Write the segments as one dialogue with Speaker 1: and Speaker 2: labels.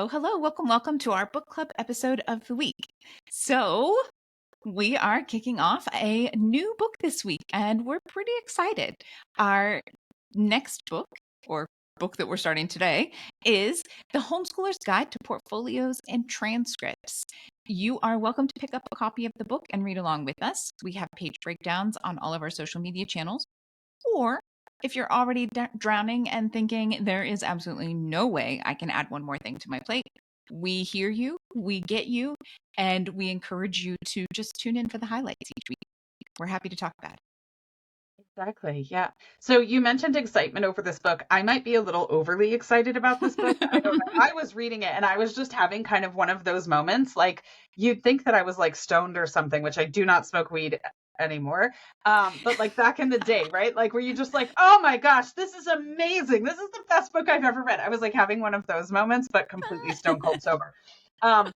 Speaker 1: Hello, hello. Welcome to our book club episode of the week. So, we are kicking off a new book this week, and we're pretty excited. Our next book, or book that we're starting today, is The Homeschooler's Guide to Portfolios and Transcripts. You are welcome to pick up a copy of the book and read along with us. We have page breakdowns on all of our social media channels. Or if you're already drowning and thinking there is absolutely no way I can add one more thing to my plate, we hear you, we get you, and we encourage you to just tune in for the highlights each week. We're happy to talk about it.
Speaker 2: Exactly. Yeah. So you mentioned excitement over this book. I might be a little overly excited about this book. I don't know. I was reading it and I was just having kind of one of those moments. Like you'd think that I was like stoned or something, which I do not smoke weed anymore. But like back in the day, right? Like where you just like, oh my gosh, this is amazing. This is the best book I've ever read. I was like having one of those moments, but completely stone cold sober. Um,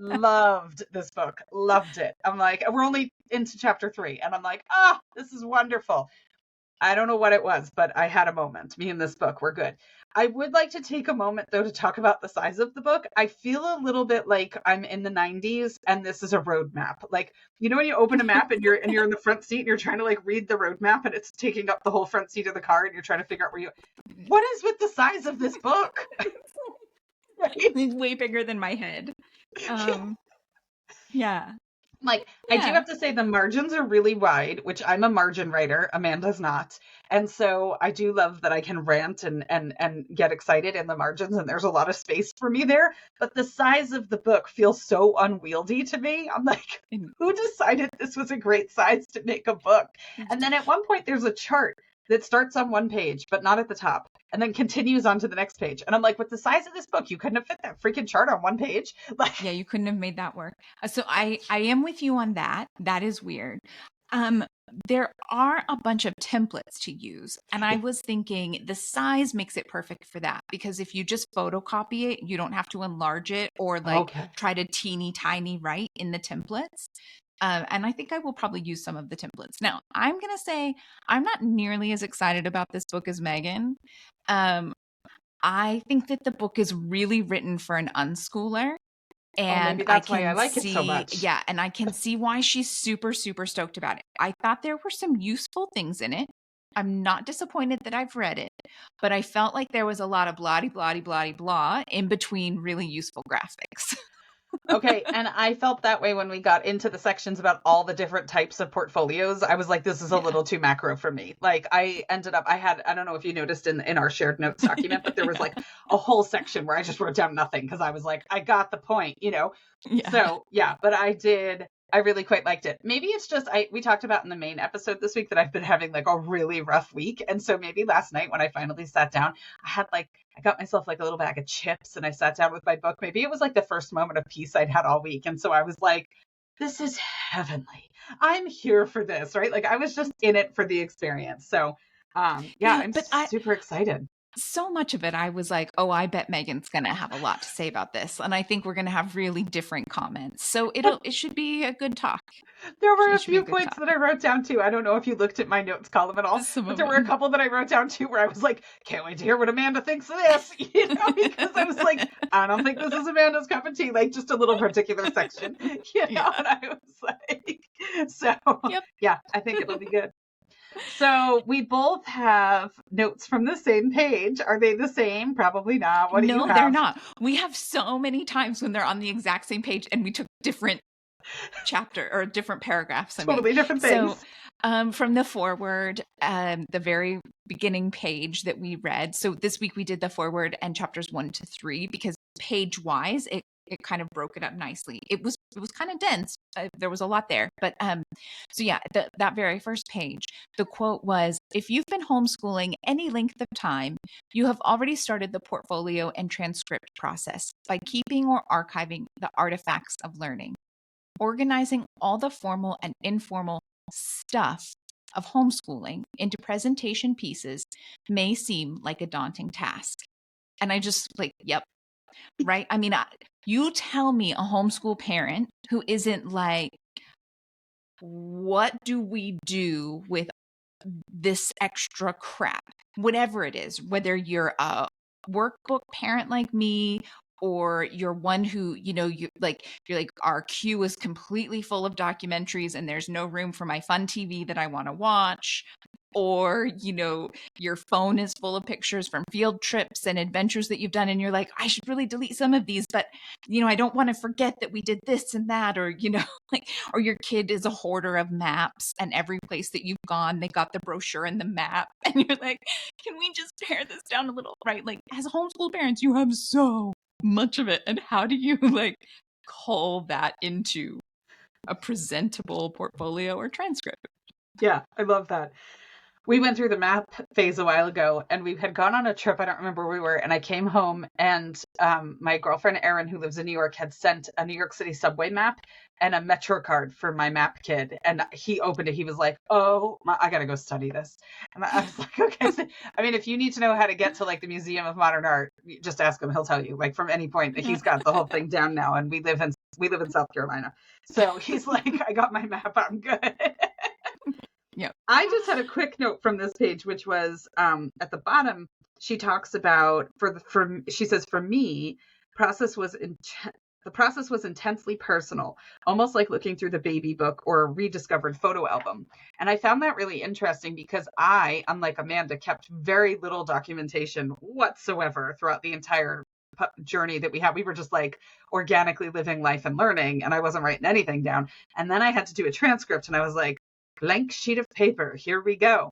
Speaker 2: Loved this book. Loved it. I'm like, we're only into chapter 3, and I'm like, this is wonderful. I don't know what it was, but I had a moment. Me and this book were good. I would like to take a moment though to talk about the size of the book. I feel a little bit like I'm in the 90s and this is a road map. Like, you know when you open a map and you're in the front seat and you're trying to like read the road map and it's taking up the whole front seat of the car and you're trying to figure out what is with the size of this book?
Speaker 1: Right? It's way bigger than my head. Yeah.
Speaker 2: Like, I do have to say the margins are really wide, which I'm a margin writer. Amanda's not. And so I do love that I can rant and get excited in the margins, and there's a lot of space for me there. But the size of the book feels so unwieldy to me. I'm like, who decided this was a great size to make a book? And then at one point there's a chart that starts on one page, but not at the top, and then continues on to the next page. And I'm like, with the size of this book, you couldn't have fit that freaking chart on one page. Like,
Speaker 1: yeah, you couldn't have made that work. So I am with you on that. That is weird. There are a bunch of templates to use, and I was thinking the size makes it perfect for that, because if you just photocopy it, you don't have to enlarge it or like try to teeny tiny write in the templates. And I think I will probably use some of the templates. Now, I'm going to say I'm not nearly as excited about this book as Meagan. I think that the book is really written for an unschooler. And
Speaker 2: maybe that's why I like it so much.
Speaker 1: Yeah, and I can see why she's super, super stoked about it. I thought there were some useful things in it. I'm not disappointed that I've read it, but I felt like there was a lot of blah, blah, blah, blah in between really useful graphics.
Speaker 2: Okay, and I felt that way when we got into the sections about all the different types of portfolios. I was like, this is a little too macro for me. Like I ended up, I don't know if you noticed in our shared notes document, but there was like a whole section where I just wrote down nothing because I was like, I got the point, you know?
Speaker 1: Yeah.
Speaker 2: So yeah, but I really quite liked it. Maybe it's just, we talked about in the main episode this week that I've been having like a really rough week. And so maybe last night when I finally sat down, I got myself like a little bag of chips and I sat down with my book. Maybe it was like the first moment of peace I'd had all week. And so I was like, this is heavenly. I'm here for this, right? Like I was just in it for the experience. So I'm super excited.
Speaker 1: So much of it, I was like, oh, I bet Meagan's going to have a lot to say about this. And I think we're going to have really different comments. So it should be a good talk.
Speaker 2: There were a few points that I wrote down too. I don't know if you looked at my notes column at all, but there were a couple that I wrote down too where I was like, can't wait to hear what Amanda thinks of this, you know, because I was like, I don't think this is Amanda's cup of tea, like just a little particular section, you know, and I was like, so yeah, I think it'll be good. So we both have notes from the same page. Are they the same? Probably not. What do you have?
Speaker 1: No, they're not. We have so many times when they're on the exact same page and we took different chapter or different paragraphs.
Speaker 2: Totally different things.
Speaker 1: So from the foreword, the very beginning page that we read. So this week we did the foreword and chapters 1 to 3 because page wise, it kind of broke it up nicely. It was kind of dense. There was a lot there, but so yeah, that very first page, the quote was, "If you've been homeschooling any length of time, you have already started the portfolio and transcript process by keeping or archiving the artifacts of learning. Organizing all the formal and informal stuff of homeschooling into presentation pieces may seem like a daunting task." And I just like, yep. Right. I mean, you tell me a homeschool parent who isn't like, what do we do with this extra crap? Whatever it is, whether you're a workbook parent like me or you're one who, you're like, our queue is completely full of documentaries and there's no room for my fun TV that I want to watch. Or, your phone is full of pictures from field trips and adventures that you've done. And you're like, I should really delete some of these, but, I don't want to forget that we did this and that. Or, like, or your kid is a hoarder of maps, and every place that you've gone, they got the brochure and the map. And you're like, can we just pare this down a little, right? Like, as homeschool parents, you have so much of it. And how do you like cull that into a presentable portfolio or transcript?
Speaker 2: Yeah, I love that. We went through the map phase a while ago, and we had gone on a trip. I don't remember where we were. And I came home, and my girlfriend, Erin, who lives in New York, had sent a New York City subway map and a Metro card for my map kid. And he opened it. He was like, oh, I got to go study this. And I was like, okay. So, I mean, if you need to know how to get to like the Museum of Modern Art, just ask him. He'll tell you, like, from any point. He's got the whole thing down now. And we live in South Carolina. So he's like, I got my map. I'm good.
Speaker 1: Yeah.
Speaker 2: I just had a quick note from this page, which was at the bottom. She talks about she says, for me, the process was intensely personal, almost like looking through the baby book or a rediscovered photo album. And I found that really interesting because I, unlike Amanda, kept very little documentation whatsoever throughout the entire journey that we had. We were just like organically living life and learning, and I wasn't writing anything down. And then I had to do a transcript, and I was like, blank sheet of paper, here we go.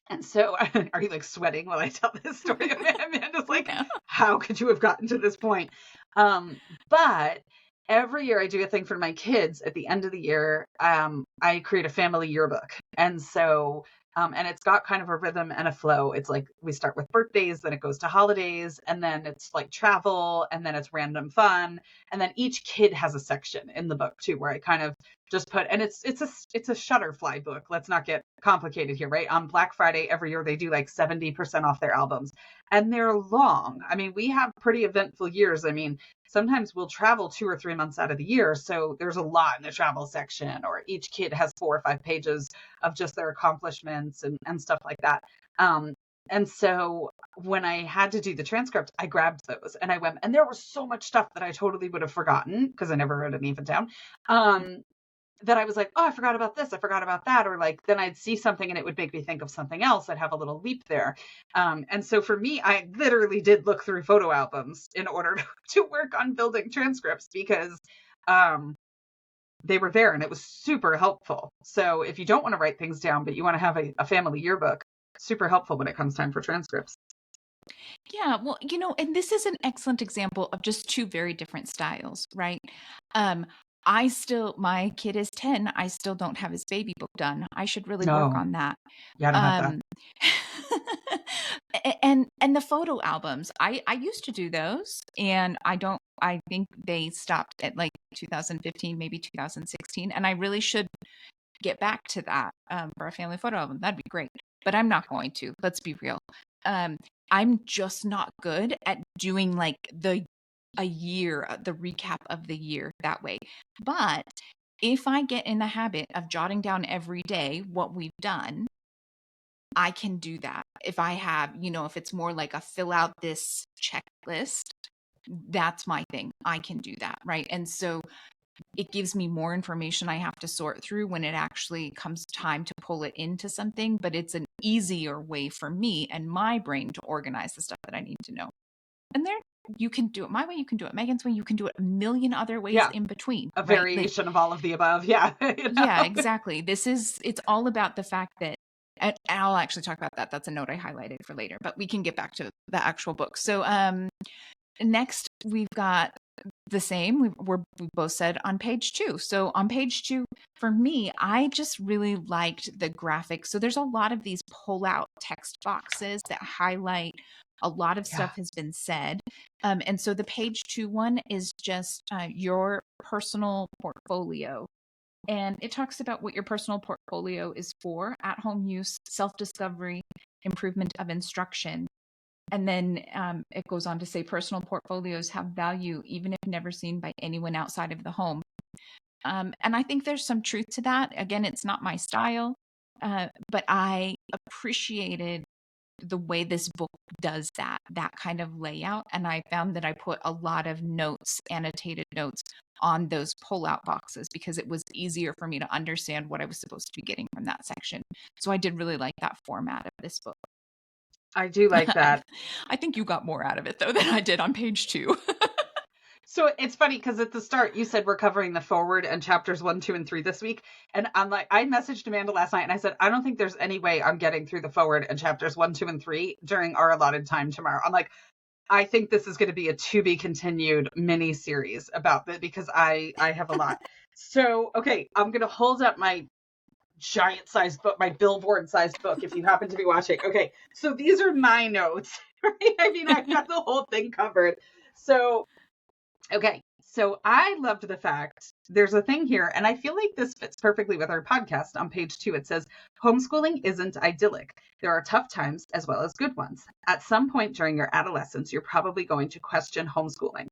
Speaker 2: And so, are you like sweating while I tell this story? Amanda's like, how could you have gotten to this point? But every year I do a thing for my kids. At the end of the year, I create a family yearbook. And so, and it's got kind of a rhythm and a flow. It's like we start with birthdays, then it goes to holidays, and then it's like travel, and then it's random fun. And then each kid has a section in the book too, where I kind of just put, and it's a Shutterfly book. Let's not get complicated here, right? On Black Friday every year, they do like 70% off their albums, and they're long. I mean, we have pretty eventful years. I mean, sometimes we'll travel 2 or 3 months out of the year. So there's a lot in the travel section, or each kid has 4 or 5 pages of just their accomplishments and stuff like that. And so when I had to do the transcript, I grabbed those and I went, and there was so much stuff that I totally would have forgotten because I never wrote any of it down. That I was like, oh, I forgot about this. I forgot about that. Or like, then I'd see something and it would make me think of something else. I'd have a little leap there. And so for me, I literally did look through photo albums in order to work on building transcripts because they were there and it was super helpful. So if you don't want to write things down, but you want to have a family yearbook, super helpful when it comes time for transcripts.
Speaker 1: Yeah, well, and this is an excellent example of just 2 very different styles, right? My kid is 10. I still don't have his baby book done. I should really work
Speaker 2: No,
Speaker 1: on that.
Speaker 2: yeah, I don't have that.
Speaker 1: Um, and the photo albums, I used to do those, and I think they stopped at like 2015, maybe 2016, and I really should get back to that for a family photo album. That'd be great, but I'm not going to. Let's be real. I'm just not good at doing like the recap of the year that way. But if I get in the habit of jotting down every day what we've done, I can do that. If I have, if it's more like a fill out this checklist, that's my thing. I can do that, right? And so it gives me more information I have to sort through when it actually comes time to pull it into something, but it's an easier way for me and my brain to organize the stuff that I need to know. And there, you can do it my way, you can do it Megan's way, you can do it a million other ways
Speaker 2: Yeah,
Speaker 1: in between.
Speaker 2: a
Speaker 1: Right?
Speaker 2: variation of all of the above. Yeah.
Speaker 1: Yeah, exactly. It's all about the fact that, and I'll actually talk about that. That's a note I highlighted for later, but we can get back to the actual book. So next we've got the same. We both said on page 2. So on page 2, for me, I just really liked the graphics. So there's a lot of these pull out text boxes that highlight a lot of stuff has been said. And so the page 2 one is just your personal portfolio. And it talks about what your personal portfolio is for: at home use, self discovery, improvement of instruction. And then it goes on to say personal portfolios have value even if never seen by anyone outside of the home. And I think there's some truth to that. Again, it's not my style, but I appreciated the way this book does that kind of layout. And I found that I put a lot of notes, annotated notes, on those pull-out boxes because it was easier for me to understand what I was supposed to be getting from that section. So I did really like that format of this book.
Speaker 2: I do like that.
Speaker 1: I think you got more out of it though than I did on page 2.
Speaker 2: So it's funny because at the start you said we're covering the forward and chapters 1, 2, and 3 this week. And I'm like, I messaged Amanda last night and I said, I don't think there's any way I'm getting through the forward and chapters 1, 2, and 3 during our allotted time tomorrow. I'm like, I think this is going to be a to be continued mini series about that because I have a lot. So, okay, I'm going to hold up my giant sized book, my billboard sized book, if you happen to be watching. Okay, so these are my notes, right? I mean, I've got the whole thing covered. So, okay, so I loved the fact there's a thing here, and I feel like this fits perfectly with our podcast. On page 2, it says, homeschooling isn't idyllic. There are tough times as well as good ones. At some point during your adolescence, you're probably going to question homeschooling.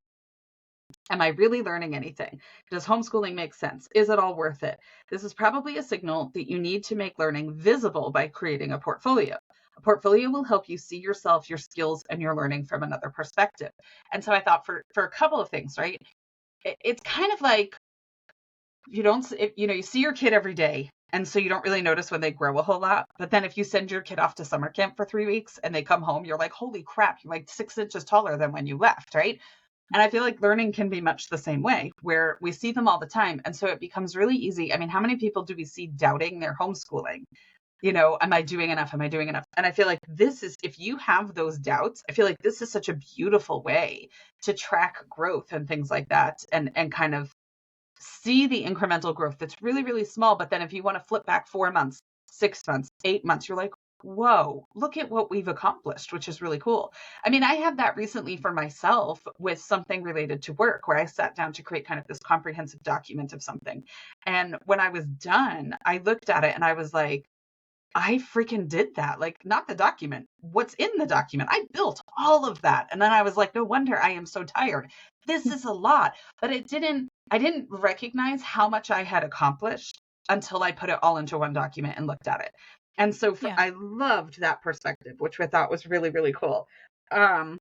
Speaker 2: Am I really learning anything? Does homeschooling make sense? Is it all worth it? This is probably a signal that you need to make learning visible by creating a portfolio. A portfolio will help you see yourself, your skills, and your learning from another perspective. And so I thought for a couple of things, right? It's kind of like you see your kid every day, and so you don't really notice when they grow a whole lot. But then if you send your kid off to summer camp for 3 weeks and they come home, you're like, holy crap, you're like 6 inches taller than when you left, right? And I feel like learning can be much the same way, where we see them all the time. And so it becomes really easy. I mean, how many people do we see doubting their homeschooling? Am I doing enough? Am I doing enough? And I feel like if you have those doubts, I feel like this is such a beautiful way to track growth and things like that, and kind of see the incremental growth that's really, really small. But then if you want to flip back 4 months, 6 months, 8 months, you're like, whoa, look at what we've accomplished, which is really cool. I mean, I had that recently for myself with something related to work, where I sat down to create kind of this comprehensive document of something. And when I was done, I looked at it and I was like, I freaking did that. Like, not the document, what's in the document. I built all of that. And then I was like, no wonder I am so tired. This is a lot. But I didn't recognize how much I had accomplished until I put it all into one document and looked at it. And so
Speaker 1: Yeah.
Speaker 2: I loved that perspective, which I thought was really, really cool. And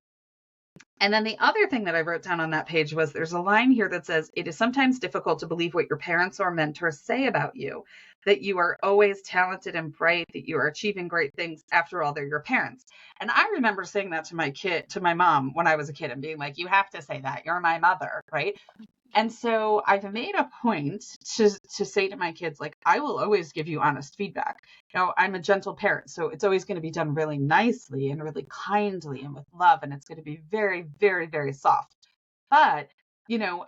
Speaker 2: then the other thing that I wrote down on that page was there's a line here that says, it is sometimes difficult to believe what your parents or mentors say about you, that you are always talented and bright, that you are achieving great things. After all, they're your parents. And I remember saying that to my mom when I was a kid and being like, you have to say that. You're my mother, right? And so I've made a point to say to my kids, like, I will always give you honest feedback. I'm a gentle parent, so it's always going to be done really nicely and really kindly and with love. And it's going to be very, very, very soft. But,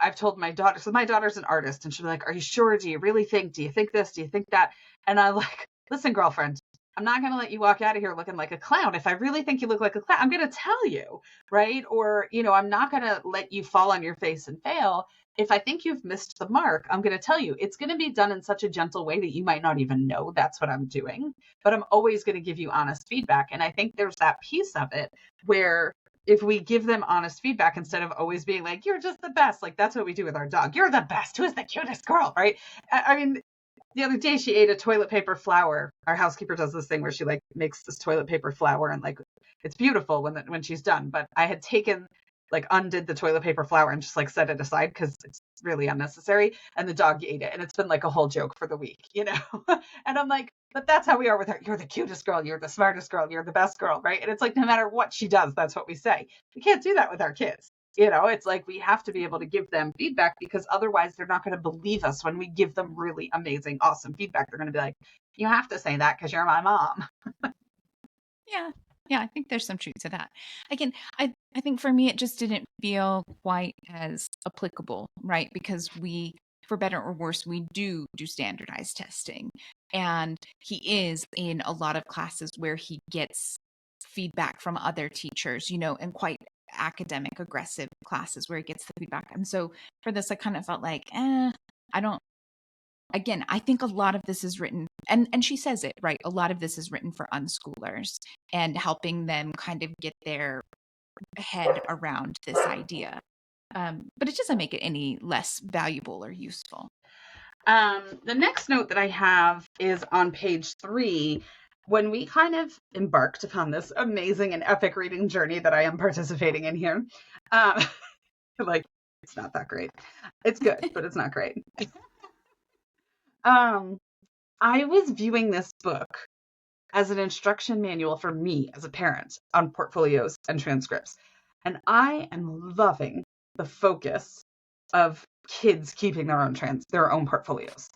Speaker 2: I've told my daughter, so my daughter's an artist, and she'll be like, are you sure? Do you really think? Do you think this? Do you think that? And I'm like, listen, girlfriend, I'm not going to let you walk out of here looking like a clown. If I really think you look like a clown, I'm going to tell you, right? Or, I'm not going to let you fall on your face and fail. If I think you've missed the mark, I'm going to tell you. It's going to be done in such a gentle way that you might not even know that's what I'm doing, but I'm always going to give you honest feedback. And I think there's that piece of it where if we give them honest feedback instead of always being like, you're just the best, like that's what we do with our dog. You're the best. Who's the cutest girl, right? I mean, the other day she ate a toilet paper flower. Our housekeeper does this thing where she like makes this toilet paper flower, and like it's beautiful when she's done. But I had undid the toilet paper flower and just like set it aside because it's really unnecessary. And the dog ate it, and it's been like a whole joke for the week, And I'm like, but that's how we are with her. You're the cutest girl. You're the smartest girl. You're the best girl, right? And it's like no matter what she does, that's what we say. We can't do that with our kids. It's like we have to be able to give them feedback because otherwise they're not going to believe us when we give them really amazing, awesome feedback. They're going to be like, you have to say that because you're my mom.
Speaker 1: Yeah. Yeah, I think there's some truth to that. Again, I think for me, it just didn't feel quite as applicable, right? Because for better or worse, we do standardized testing. And he is in a lot of classes where he gets feedback from other teachers, and quite academic, aggressive classes where he gets the feedback. And so for this, I kind of felt like, I don't, again, I think a lot of this is written, and she says it, right? A lot of this is written for unschoolers and helping them kind of get their head around this idea. But it doesn't make it any less valuable or useful.
Speaker 2: The next note that I have is on page 3. when we kind of embarked upon this amazing and epic reading journey that I am participating in here, um, like, it's not that great. It's good, but it's not great. Um, I was viewing this book as an instruction manual for me as a parent on portfolios and transcripts. And I am loving the focus of kids keeping their own portfolios.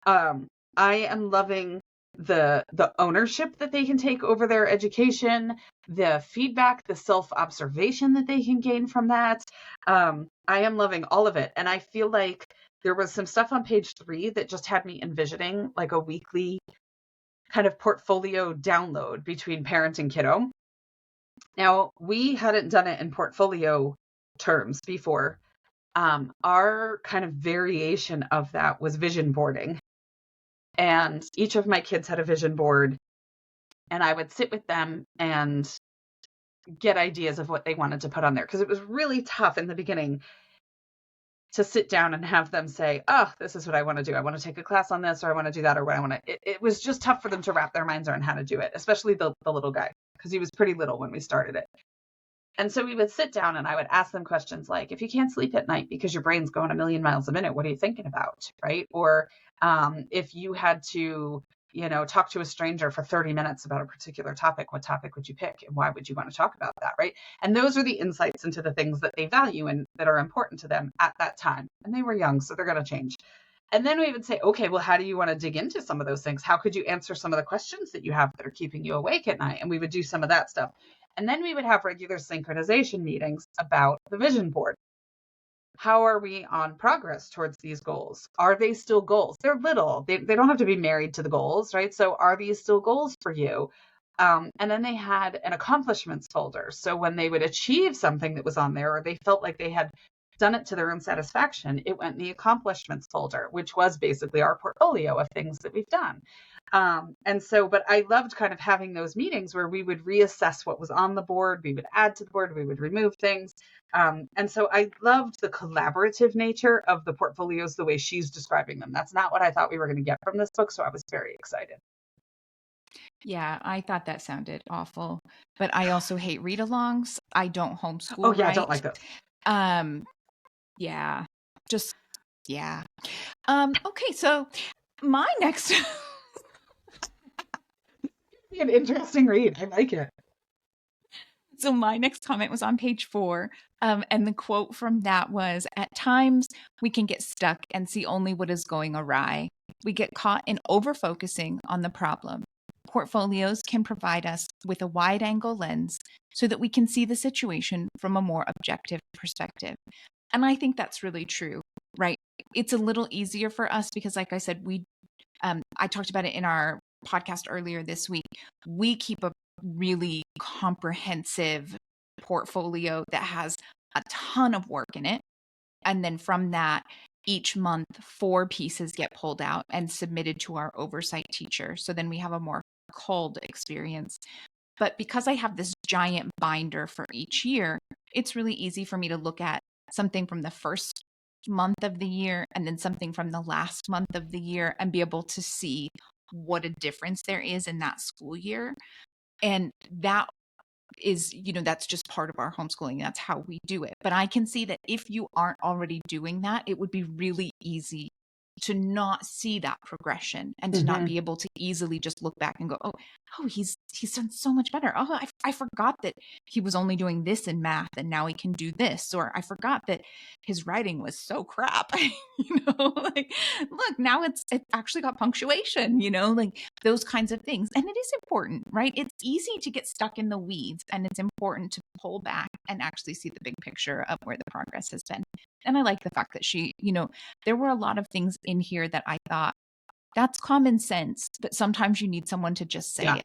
Speaker 2: I am loving the ownership that they can take over their education, the feedback, the self-observation that they can gain from that. I am loving all of it. And I feel like there was some stuff on page 3 that just had me envisioning like a weekly kind of portfolio download between parent and kiddo. Now, we hadn't done it in portfolio terms before. Our kind of variation of that was vision boarding. And each of my kids had a vision board, and I would sit with them and get ideas of what they wanted to put on there. Because it was really tough in the beginning to sit down and have them say, oh, this is what I want to do. I want to take a class on this, or I want to do that, or what I want to. It was just tough for them to wrap their minds around how to do it, especially the little guy, because he was pretty little when we started it. And so we would sit down and I would ask them questions like, if you can't sleep at night because your brain's going a million miles a minute, what are you thinking about? Right. Or if you had to, talk to a stranger for 30 minutes about a particular topic, what topic would you pick? And why would you want to talk about that? Right. And those are the insights into the things that they value and that are important to them at that time. And they were young, so they're going to change. And then we would say, okay, well, how do you want to dig into some of those things? How could you answer some of the questions that you have that are keeping you awake at night? And we would do some of that stuff. And then we would have regular synchronization meetings about the vision board. How are we on progress towards these goals? Are they still goals? They're little. They don't have to be married to the goals, right? So are these still goals for you? And then they had an accomplishments folder. So when they would achieve something that was on there, or they felt like they had done it to their own satisfaction, it went in the accomplishments folder, which was basically our portfolio of things that we've done. But I loved kind of having those meetings where we would reassess what was on the board, we would add to the board, we would remove things. And so I loved the collaborative nature of the portfolios, the way she's describing them. That's not what I thought we were going to get from this book. So I was very excited.
Speaker 1: Yeah, I thought that sounded awful, but I also hate read-alongs. I don't homeschool.
Speaker 2: Oh yeah, I don't like those.
Speaker 1: Yeah, just, yeah. Okay, so my next
Speaker 2: An interesting read. I like it.
Speaker 1: So my next comment was on page 4. And the quote from that was, at times we can get stuck and see only what is going awry. We get caught in over-focusing on the problem. Portfolios can provide us with a wide-angle lens so that we can see the situation from a more objective perspective. And I think that's really true, right? It's a little easier for us because, like I said, I talked about it in our podcast earlier this week. We keep a really comprehensive portfolio that has a ton of work in it. And then from that, each month, 4 pieces get pulled out and submitted to our oversight teacher. So then we have a more culled experience. But because I have this giant binder for each year, it's really easy for me to look at something from the first month of the year and then something from the last month of the year and be able to see what a difference there is in that school year. And that is, that's just part of our homeschooling. That's how we do it. But I can see that if you aren't already doing that, it would be really easy to not see that progression and to not be able to easily just look back and go, oh, he's done so much better. Oh, I forgot that he was only doing this in math and now he can do this. Or I forgot that his writing was so crap. Like, look, now it actually got punctuation, like those kinds of things. And it is important, right? It's easy to get stuck in the weeds, and it's important to pull back and actually see the big picture of where the progress has been. And I like the fact that she, there were a lot of things in here that I thought, that's common sense, but sometimes you need someone to just say it.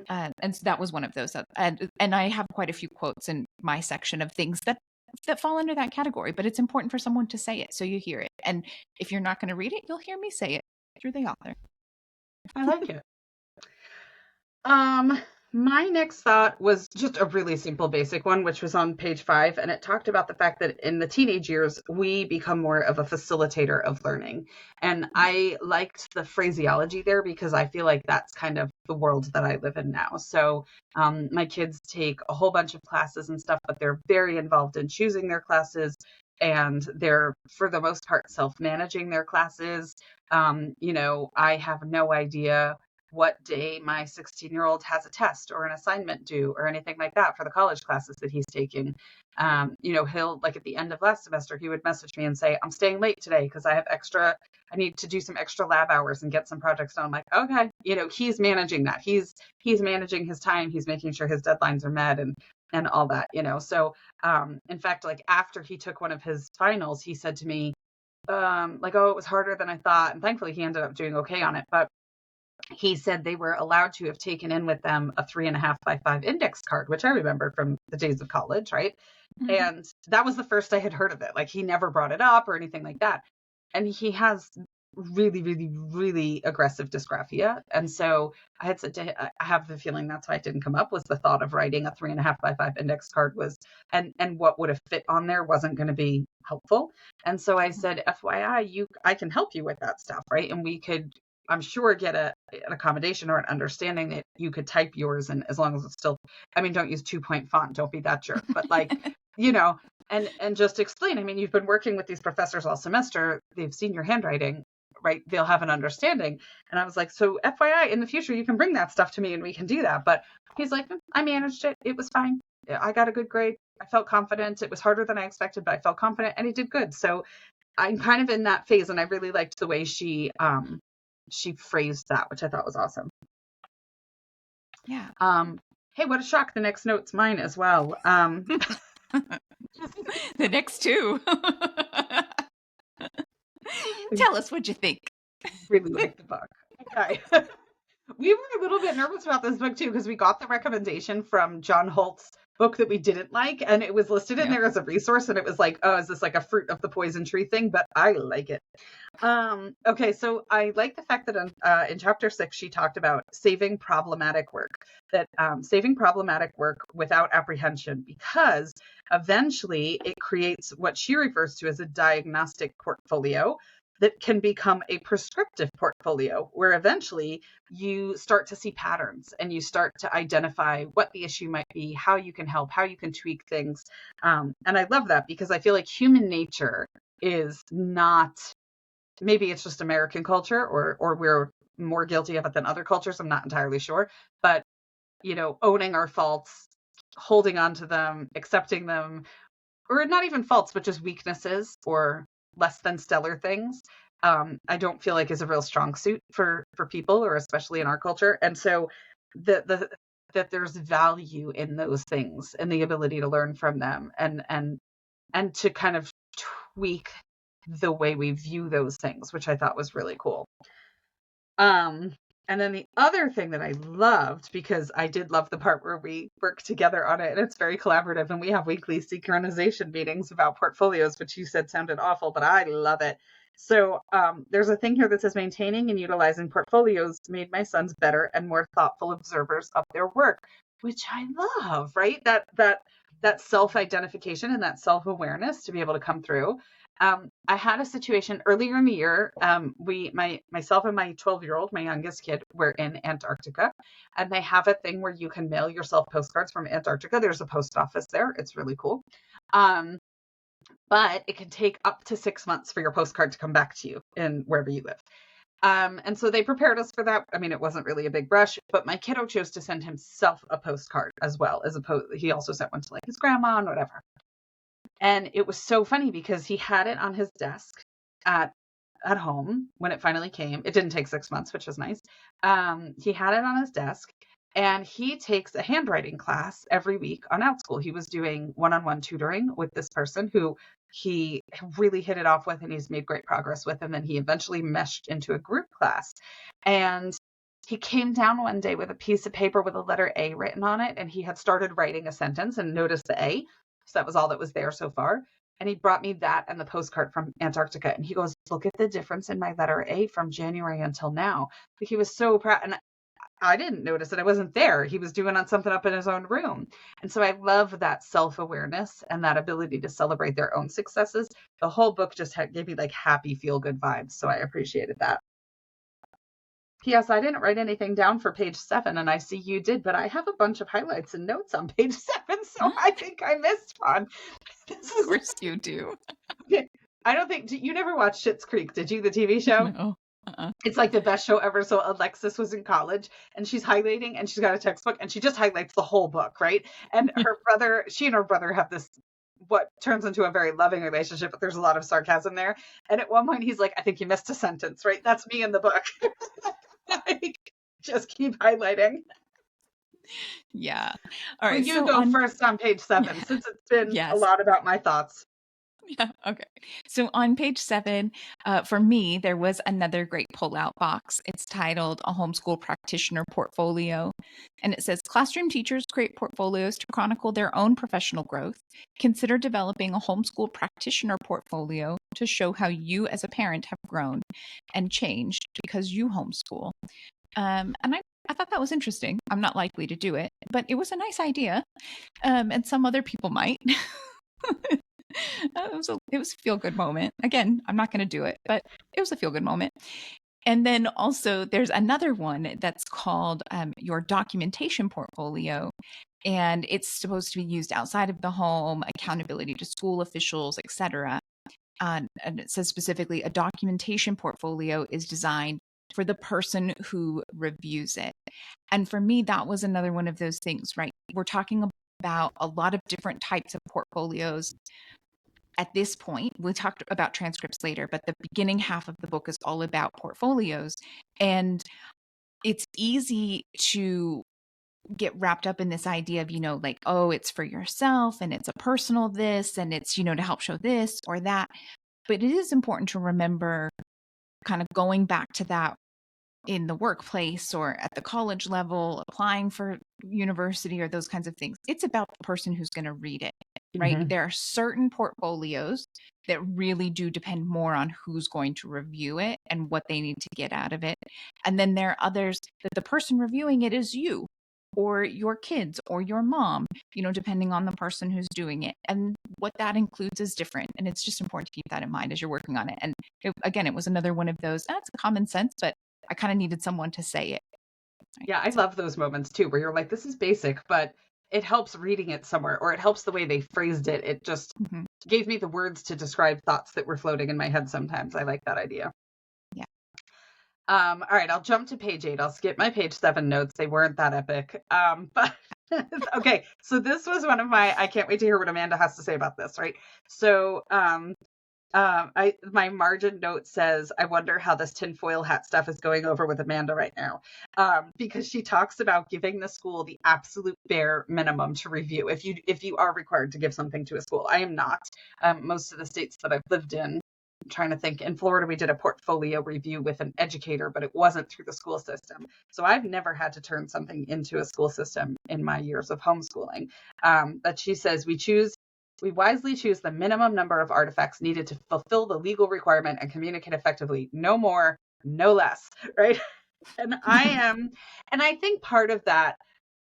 Speaker 1: And so that was one of those. And I have quite a few quotes in my section of things that fall under that category, but it's important for someone to say it so you hear it. And if you're not going to read it, you'll hear me say it through the author.
Speaker 2: I like it. My next thought was just a really simple, basic one, which was on page 5. And it talked about the fact that in the teenage years, we become more of a facilitator of learning. And I liked the phraseology there because I feel like that's kind of the world that I live in now. So my kids take a whole bunch of classes and stuff, but they're very involved in choosing their classes. And they're, for the most part, self-managing their classes. I have no idea what day my 16-year-old has a test or an assignment due or anything like that for the college classes that he's taking. He'll, like, at the end of last semester, he would message me and say, I'm staying late today because I need to do some extra lab hours and get some projects done. I'm like, okay, he's managing that. He's managing his time. He's making sure his deadlines are met and all that. So in fact, like, after he took one of his finals, he said to me, oh, it was harder than I thought. And thankfully he ended up doing okay on it. But he said they were allowed to have taken in with them a 3.5 by 5 index card, which I remember from the days of college, right? Mm-hmm. And that was the first I had heard of it. Like, he never brought it up or anything like that. And he has really, really, really aggressive dysgraphia. And so I had said to him, I have the feeling that's why it didn't come up, was the thought of writing a 3.5 by 5 index card was, and what would have fit on there wasn't going to be helpful. And so I said, FYI, I can help you with that stuff, right? And we could, I'm sure, get an accommodation or an understanding that you could type yours, and as long as it's still, don't use 2-point font, don't be that jerk, but like, and just explain, you've been working with these professors all semester, they've seen your handwriting, right? They'll have an understanding. And I was like, so FYI, in the future, you can bring that stuff to me and we can do that. But he's like, I managed it. It was fine. I got a good grade. I felt confident. It was harder than I expected, but I felt confident and he did good. So I'm kind of in that phase, and I really liked the way she phrased that, which I thought was awesome.
Speaker 1: Yeah.
Speaker 2: Hey, what a shock. The next note's mine as well.
Speaker 1: The next two. Tell us what you think.
Speaker 2: Really like the book. Okay. We were a little bit nervous about this book too, because we got the recommendation from John Holt's book that we didn't like, and it was listed in there as a resource, and it was like, oh, is this like a fruit of the poison tree thing? But I like it. Okay, so I like the fact that in chapter 6 she talked about saving problematic work, saving problematic work without apprehension, because eventually it creates what she refers to as a diagnostic portfolio that can become a prescriptive portfolio, where eventually you start to see patterns and you start to identify what the issue might be, how you can help, how you can tweak things. And I love that, because I feel like human nature is not, maybe it's just American culture, or we're more guilty of it than other cultures. I'm not entirely sure, but owning our faults, holding on to them, accepting them, or not even faults, but just weaknesses or less than stellar things, I don't feel like is a real strong suit for people, or especially in our culture. And so that there's value in those things and the ability to learn from them, and to kind of tweak the way we view those things, which I thought was really cool. And then the other thing that I loved, because I did love the part where we work together on it, and it's very collaborative, and we have weekly synchronization meetings about portfolios, which you said sounded awful, but I love it. So there's a thing here that says, maintaining and utilizing portfolios made my sons better and more thoughtful observers of their work, which I love, right? That self-identification and that self-awareness to be able to come through. I had a situation earlier in the year. Myself and my 12-year-old, my youngest kid, were in Antarctica, and they have a thing where you can mail yourself postcards from Antarctica. There's a post office there. It's really cool. But it can take up to 6 months for your postcard to come back to you in wherever you live. And so they prepared us for that. It wasn't really a big rush, but my kiddo chose to send himself a postcard as well, he also sent one to like his grandma and whatever. And it was so funny because he had it on his desk at home when it finally came. It didn't take 6 months, which was nice. He had it on his desk, and he takes a handwriting class every week on Outschool. He was doing one-on-one tutoring with this person who he really hit it off with, and he's made great progress with. And then he eventually meshed into a group class. And he came down one day with a piece of paper with a letter A written on it, and he had started writing a sentence and noticed the A. So that was all that was there so far. And he brought me that and the postcard from Antarctica. And he goes, look at the difference in my letter A from January until now. But he was so proud. And I didn't notice it. I wasn't there. He was doing on something up in his own room. And so I love that self-awareness and that ability to celebrate their own successes. The whole book just gave me like happy, feel good vibes. So I appreciated that. P.S. I didn't write anything down for page 7, and I see you did, but I have a bunch of highlights and notes on page 7, so I think I missed one. This
Speaker 1: Of course you do.
Speaker 2: I don't think you never watched Schitt's Creek, did you? The TV show?
Speaker 1: No. Uh-uh.
Speaker 2: It's like the best show ever. So Alexis was in college and she's highlighting and she's got a textbook and she just highlights the whole book, right? And she and her brother have this what turns into a very loving relationship, but there's a lot of sarcasm there. And at one point he's like, I think you missed a sentence, right? That's me in the book. Like, just keep highlighting.
Speaker 1: Yeah. All right.
Speaker 2: Well, you go first on page 7, since it's been a lot about my thoughts.
Speaker 1: Yeah. Okay. So on page 7, for me, there was another great pull-out box. It's titled A Homeschool Practitioner Portfolio. And it says, classroom teachers create portfolios to chronicle their own professional growth. Consider developing a homeschool practitioner portfolio to show how you as a parent have grown and changed because you homeschool. And I thought that was interesting. I'm not likely to do it, but it was a nice idea. And some other people might. It was a feel-good moment. Again, I'm not going to do it, but it was a feel-good moment. And then also there's another one that's called your documentation portfolio. And it's supposed to be used outside of the home, accountability to school officials, etc. And it says specifically a documentation portfolio is designed for the person who reviews it. And for me, that was another one of those things, right? We're talking about a lot of different types of portfolios. At this point, we'll talk about transcripts later, but the beginning half of the book is all about portfolios. And it's easy to get wrapped up in this idea of, like, oh, it's for yourself and it's a personal this and it's, to help show this or that. But it is important to remember kind of going back to that in the workplace or at the college level, applying for university or those kinds of things. It's about the person who's going to read it, right? Mm-hmm. There are certain portfolios that really do depend more on who's going to review it and what they need to get out of it. And then there are others that the person reviewing it is you or your kids or your mom, depending on the person who's doing it. And what that includes is different. And it's just important to keep that in mind as you're working on it. And it was another one of those, that's common sense, but I kind of needed someone to say it.
Speaker 2: Right? Yeah, I love those moments too, where you're like, this is basic, but it helps reading it somewhere, or it helps the way they phrased it. It just gave me the words to describe thoughts that were floating in my head sometimes. I like that idea.
Speaker 1: Yeah.
Speaker 2: All right, I'll jump to page 8. I'll skip my page 7 notes. They weren't that epic. But okay, so this was one of I can't wait to hear what Amanda has to say about this, right? So my margin note says, I wonder how this tinfoil hat stuff is going over with Amanda right now. Because she talks about giving the school the absolute bare minimum to review. If you are required to give something to a school, I am not. Most of the states that I've lived in, I'm trying to think, in Florida, we did a portfolio review with an educator, but it wasn't through the school system. So I've never had to turn something into a school system in my years of homeschooling. But she says, we wisely choose the minimum number of artifacts needed to fulfill the legal requirement and communicate effectively. No more, no less, right? And I think part of that,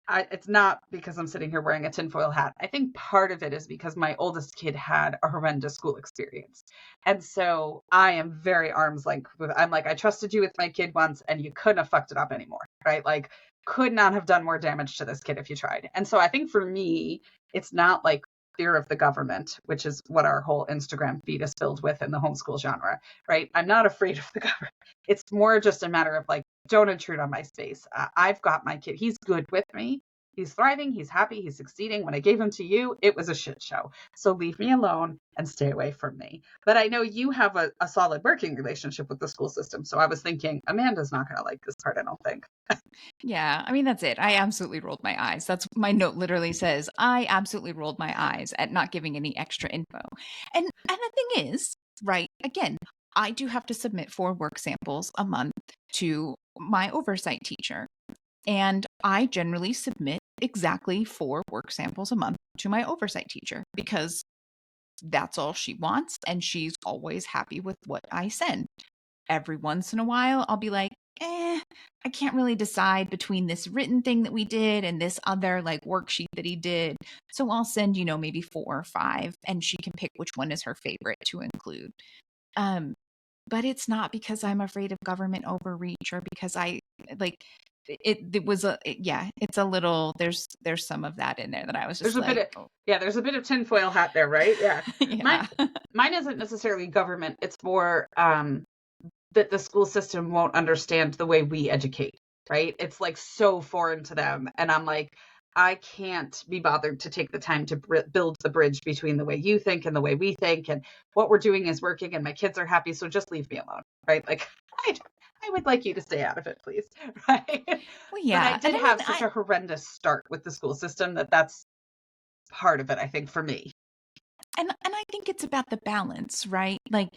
Speaker 2: it's not because I'm sitting here wearing a tinfoil hat. I think part of it is because my oldest kid had a horrendous school experience. And so I am very arm's length. I'm like, I trusted you with my kid once and you couldn't have fucked it up anymore, right? Like, could not have done more damage to this kid if you tried. And so I think for me, it's not like fear of the government, which is what our whole Instagram feed is filled with in the homeschool genre, right? I'm not afraid of the government. It's more just a matter of like, don't intrude on my space. I've got my kid. He's good with me. He's thriving. He's happy. He's succeeding. When I gave him to you, it was a shit show. So leave me alone and stay away from me. But I know you have a solid working relationship with the school system. So I was thinking, Amanda's not going to like this part, I don't think.
Speaker 1: Yeah, I mean, that's it. I absolutely rolled my eyes. That's my note literally says, I absolutely rolled my eyes at not giving any extra info. And the thing is, right, again, I do have to submit 4 work samples a month to my oversight teacher. And I generally submit exactly 4 work samples a month to my oversight teacher because that's all she wants. And she's always happy with what I send. Every once in a while, I'll be like, I can't really decide between this written thing that we did and this other like worksheet that he did. So I'll send, maybe 4 or 5, and she can pick which one is her favorite to include. Um, but it's not because I'm afraid of government overreach or because I like it was yeah, it's a little, there's some of that in there that I was
Speaker 2: There's
Speaker 1: just
Speaker 2: a bit
Speaker 1: like,
Speaker 2: of,
Speaker 1: oh.
Speaker 2: yeah, there's a bit of tinfoil hat there, right? Yeah. Mine,
Speaker 1: Yeah.
Speaker 2: mine isn't necessarily government. It's more, that the school system won't understand the way we educate, right? It's like so foreign to them. And I'm like, I can't be bothered to take the time to build the bridge between the way you think and the way we think. And what we're doing is working and my kids are happy. So just leave me alone, right? Like, I would like you to stay out of it, please. Right.
Speaker 1: Well,
Speaker 2: But I
Speaker 1: yeah. And
Speaker 2: did
Speaker 1: I mean,
Speaker 2: have such a horrendous start with the school system that's part of it, I think, for me.
Speaker 1: and I think it's about the balance, right? Like,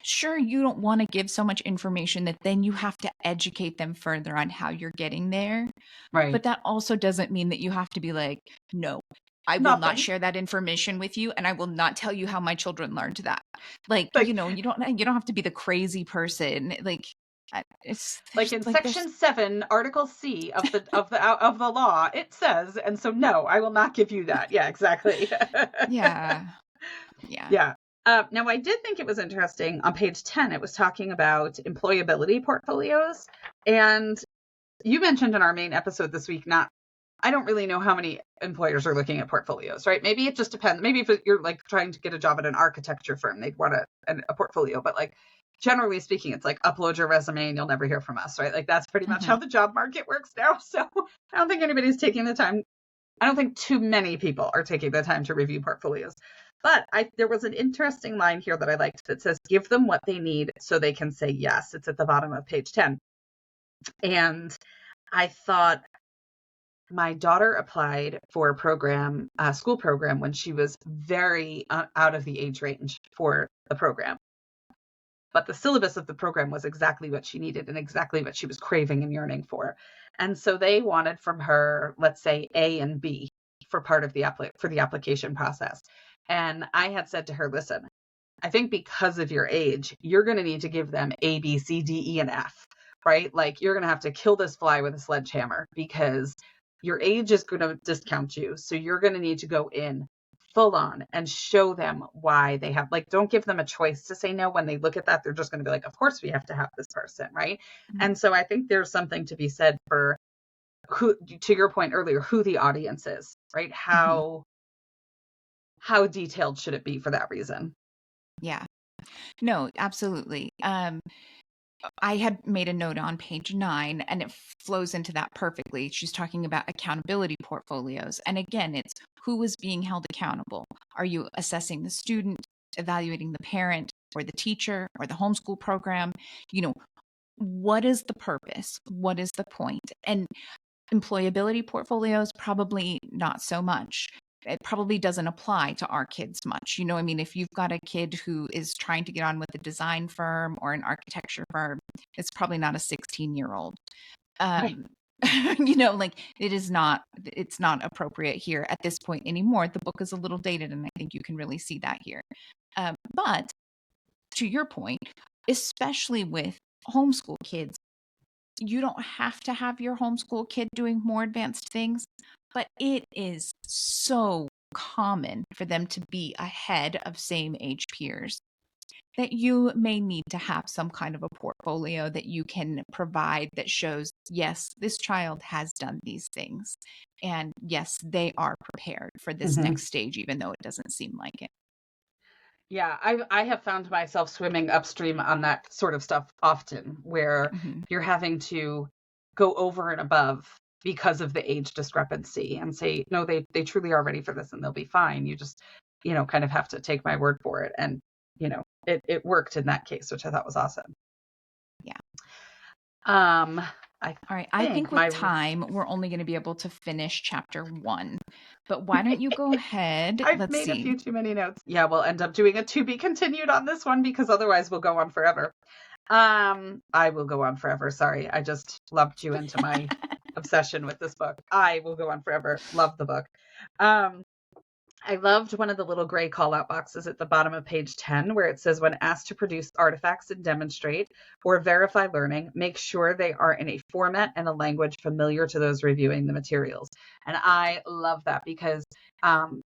Speaker 1: sure, you don't want to give so much information that then you have to educate them further on how you're getting there.
Speaker 2: Right.
Speaker 1: But that also doesn't mean that you have to be like, no, I will not
Speaker 2: Nothing.
Speaker 1: share that information with you, and I will not tell you how my children learned that. Like,
Speaker 2: Like,
Speaker 1: you don't have to be the crazy person. Like, it's
Speaker 2: like
Speaker 1: there's
Speaker 2: in
Speaker 1: like there's
Speaker 2: section 7, article C of the law, it says, and so no, I will not give you that. Yeah, exactly.
Speaker 1: yeah, yeah.
Speaker 2: Yeah. Now I did think it was interesting on page 10, it was talking about employability portfolios. And you mentioned in our main episode this week, I don't really know how many employers are looking at portfolios, right? Maybe it just depends. Maybe if you're like trying to get a job at an architecture firm, they'd want a portfolio, but like generally speaking, it's like upload your resume and you'll never hear from us, right? Like that's pretty much
Speaker 1: Hmm.
Speaker 2: how the job market works now. So I don't think anybody's taking the time. I don't think too many people are taking the time to review portfolios. But there was an interesting line here that I liked that says, give them what they need so they can say yes. It's at the bottom of page 10. And I thought, my daughter applied for a school program when she was very out of the age range for the program. But the syllabus of the program was exactly what she needed and exactly what she was craving and yearning for. And so they wanted from her, let's say, A and B for part of the application process. And I had said to her, listen, I think because of your age, you're going to need to give them A, B, C, D, E, and F, right? Like you're going to have to kill this fly with a sledgehammer because your age is going to discount you. So you're going to need to go in full on and show them why they have, like, don't give them a choice to say no. When they look at that, they're just going to be like, of course we have to have this person, right? And so I think there's something to be said for who, to your point earlier, who the audience is, right?
Speaker 1: Hmm.
Speaker 2: How detailed should it be for that reason?
Speaker 1: Yeah. No, absolutely. I had made a note on page 9 and it flows into that perfectly. She's talking about accountability portfolios. And again, it's who is being held accountable. Are you assessing the student, evaluating the parent or the teacher or the homeschool program? What is the purpose? What is the point? And employability portfolios, probably not so much. It probably doesn't apply to our kids much. I mean, if you've got a kid who is trying to get on with a design firm or an architecture firm, it's probably not a 16-year-old.
Speaker 2: Right.
Speaker 1: Um, like it's not appropriate here at this point anymore. The book is a little dated, and I think you can really see that here. But to your point, especially with homeschool kids, you don't have to have your homeschool kid doing more advanced things, but it is so common for them to be ahead of same age peers that you may need to have some kind of a portfolio that you can provide that shows, yes, this child has done these things. And yes, they are prepared for this
Speaker 2: Mm-hmm.
Speaker 1: next stage, even though it doesn't seem like it.
Speaker 2: Yeah, I have found myself swimming upstream on that sort of stuff often, where
Speaker 1: Hmm.
Speaker 2: you're having to go over and above because of the age discrepancy and say, no, they truly are ready for this and they'll be fine. You just, kind of have to take my word for it. And, it worked in that case, which I thought was awesome.
Speaker 1: Yeah.
Speaker 2: Um, I
Speaker 1: All right. I
Speaker 2: think
Speaker 1: think with
Speaker 2: my
Speaker 1: time, we're only going to be able to finish chapter 1. But why don't you go ahead?
Speaker 2: I've
Speaker 1: Let's
Speaker 2: made a
Speaker 1: see.
Speaker 2: few too many notes. Yeah, we'll end up doing a to be continued on this one because otherwise we'll go on forever. I will go on forever. Sorry, I just lumped you into my obsession with this book. I will go on forever. Love the book. Um, I loved one of the little gray call out boxes at the bottom of page 10, where it says, when asked to produce artifacts and demonstrate or verify learning, make sure they are in a format and a language familiar to those reviewing the materials. And I love that because, and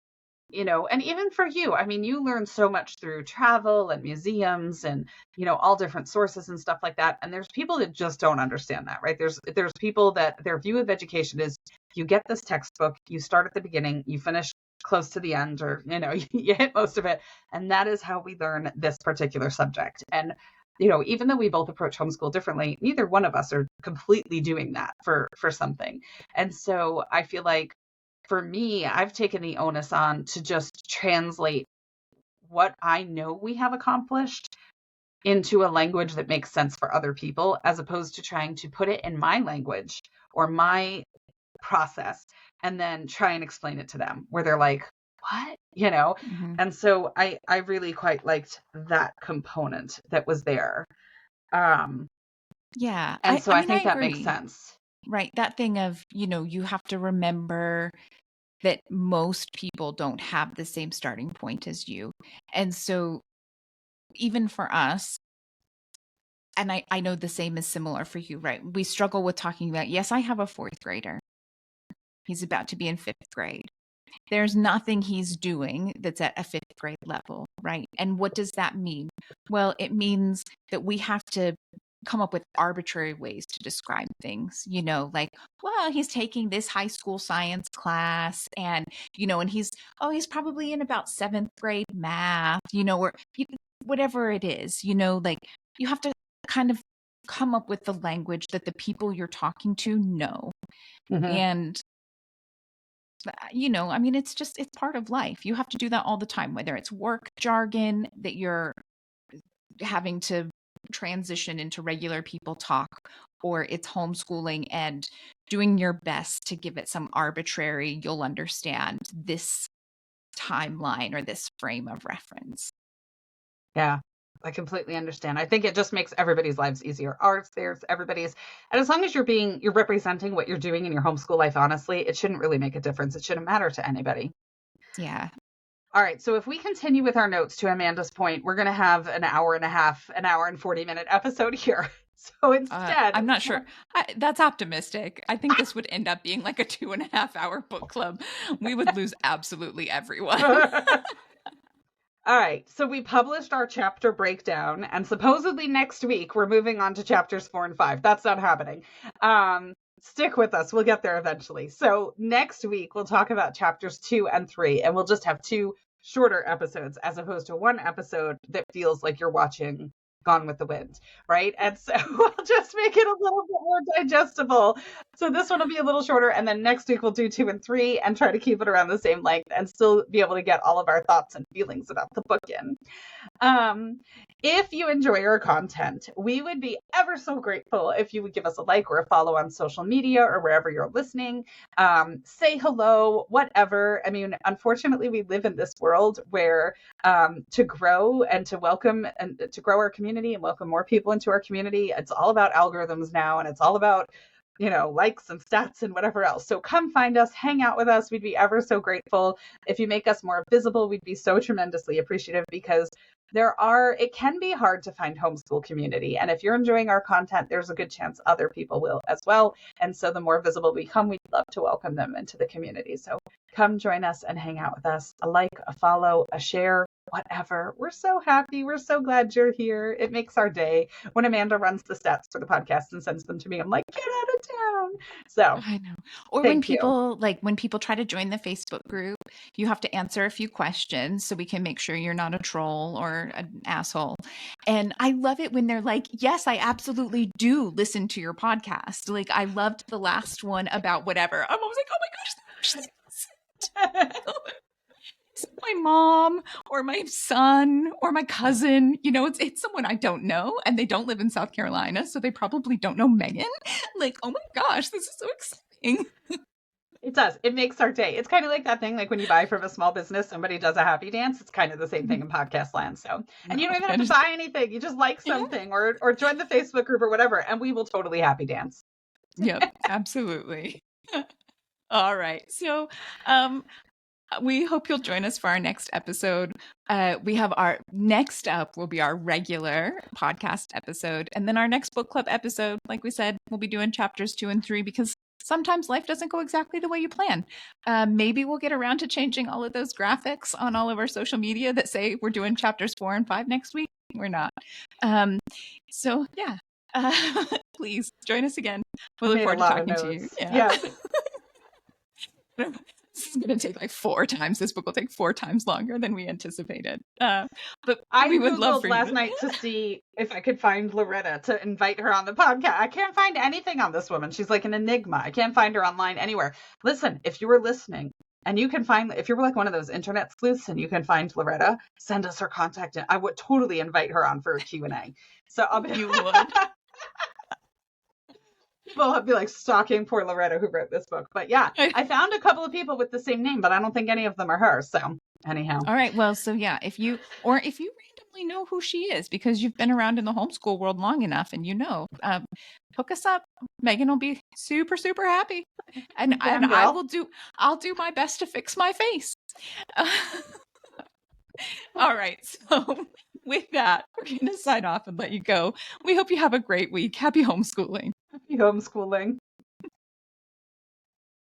Speaker 2: even for you, I mean, you learn so much through travel and museums and, all different sources and stuff like that. And there's people that just don't understand that, right? There's people that their view of education is, you get this textbook, you start at the beginning, you finish close to the end, or, you hit most of it. And that is how we learn this particular subject. And, even though we both approach homeschool differently, neither one of us are completely doing that for something. And so I feel like, for me, I've taken the onus on to just translate what I know we have accomplished into a language that makes sense for other people, as opposed to trying to put it in my language or my process and then try and explain it to them, where they're like, what?
Speaker 1: Mm-hmm.
Speaker 2: And so I really quite liked that component that was there.
Speaker 1: Yeah.
Speaker 2: And so
Speaker 1: I
Speaker 2: I
Speaker 1: mean, I
Speaker 2: think that makes
Speaker 1: agree.
Speaker 2: sense.
Speaker 1: Right. That thing of, you have to remember that most people don't have the same starting point as you. And so even for us, and I know the same is similar for you, right? We struggle with talking about, yes, I have a fourth grader. He's about to be in fifth grade. There's nothing he's doing that's at a fifth grade level, right? And what does that mean? Well, it means that we have to come up with arbitrary ways to describe things, like, well, he's taking this high school science class and, and he's probably in about seventh grade math, or whatever it is, like you have to kind of come up with the language that the people you're talking to know.
Speaker 2: Mm-hmm.
Speaker 1: And I mean, it's part of life. You have to do that all the time, whether it's work jargon that you're having to transition into regular people talk, or it's homeschooling and doing your best to give it some arbitrary, you'll understand this timeline or this frame of reference.
Speaker 2: Yeah, I completely understand. I think it just makes everybody's lives easier. Ours, theirs, everybody's. And as long as you're representing what you're doing in your homeschool life, honestly, it shouldn't really make a difference. It shouldn't matter to anybody.
Speaker 1: Yeah.
Speaker 2: All right. So if we continue with our notes, to Amanda's point, we're going to have an hour and a half, an hour and 40-minute episode here. So instead,
Speaker 1: I'm not sure. That's optimistic. I think this would end up being like a 2.5 hour book club. We would lose absolutely everyone.
Speaker 2: all right. So we published our chapter breakdown, and supposedly next week we're moving on to chapters 4 and 5. That's not happening. Stick with us. We'll get there eventually. So next week we'll talk about chapters 2 and 3, and we'll just have 2 shorter episodes as opposed to 1 episode that feels like you're watching Gone with the Wind, right? And so we'll just make it a little bit more digestible. So this one will be a little shorter, and then next week we'll do 2 and 3 and try to keep it around the same length and still be able to get all of our thoughts and feelings about the book in. If you enjoy our content, we would be ever so grateful if you would give us a like or a follow on social media or wherever you're listening. Say hello, whatever. I mean, unfortunately, we live in this world where to grow and to welcome and to grow our community and welcome more people into our community, it's all about algorithms now, and it's all about likes and stats and whatever else. So come find us, hang out with us. We'd be ever so grateful. If you make us more visible, we'd be so tremendously appreciative, because it can be hard to find homeschool community. And if you're enjoying our content, there's a good chance other people will as well. And so the more visible we become, we'd love to welcome them into the community. So come join us and hang out with us. A like, a follow, a share, whatever. We're so happy. We're so glad you're here. It makes our day. When Amanda runs the stats for the podcast and sends them to me, I'm like, get out of town. So
Speaker 1: I know. Or
Speaker 2: thank you.
Speaker 1: when people try to join the Facebook group, you have to answer a few questions so we can make sure you're not a troll or an asshole. And I love it when they're like, yes, I absolutely do listen to your podcast. Like, I loved the last one about whatever. I'm always like, oh my gosh, it's my mom or my son or my cousin. It's someone I don't know, and they don't live in South Carolina, so they probably don't know Megan. Like, oh my gosh, this is so exciting.
Speaker 2: It does. It makes our day. It's kind of like that thing, like when you buy from a small business, somebody does a happy dance. It's kind of the same thing in podcast land. So, and you don't even have to buy anything. You just like something or join the Facebook group or whatever, and we will totally happy dance.
Speaker 1: Yep, absolutely. All right. So, We hope you'll join us for our next episode. We have our next up will be our regular podcast episode. And then our next book club episode, like we said, we'll be doing chapters 2 and 3 because sometimes life doesn't go exactly the way you plan. Maybe we'll get around to changing all of those graphics on all of our social media that say we're doing chapters 4 and 5 next week. We're not. So yeah, please join us again. We look forward to talking to you.
Speaker 2: Yeah.
Speaker 1: This is going to take like 4 times. This book will take 4 times longer than we anticipated. But
Speaker 2: I
Speaker 1: we would love
Speaker 2: Googled
Speaker 1: for you
Speaker 2: last night to see if I could find Loretta to invite her on the podcast. I can't find anything on this woman. She's like an enigma. I can't find her online anywhere. Listen, if you were listening and you can find, if you're like one of those internet sleuths and you can find Loretta, send us her contact. I would totally invite her on for a Q&A. So
Speaker 1: you would.
Speaker 2: People be like stalking poor Loretta who wrote this book. But yeah, I found a couple of people with the same name, but I don't think any of them are her. So anyhow.
Speaker 1: All right. Well, so yeah, if you randomly know who she is because you've been around in the homeschool world long enough and hook us up. Meagan will be super, super happy. And I'll do my best to fix my face. All right. So with that, we're going to sign off and let you go. We hope you have a great week. Happy homeschooling.
Speaker 2: Happy homeschooling.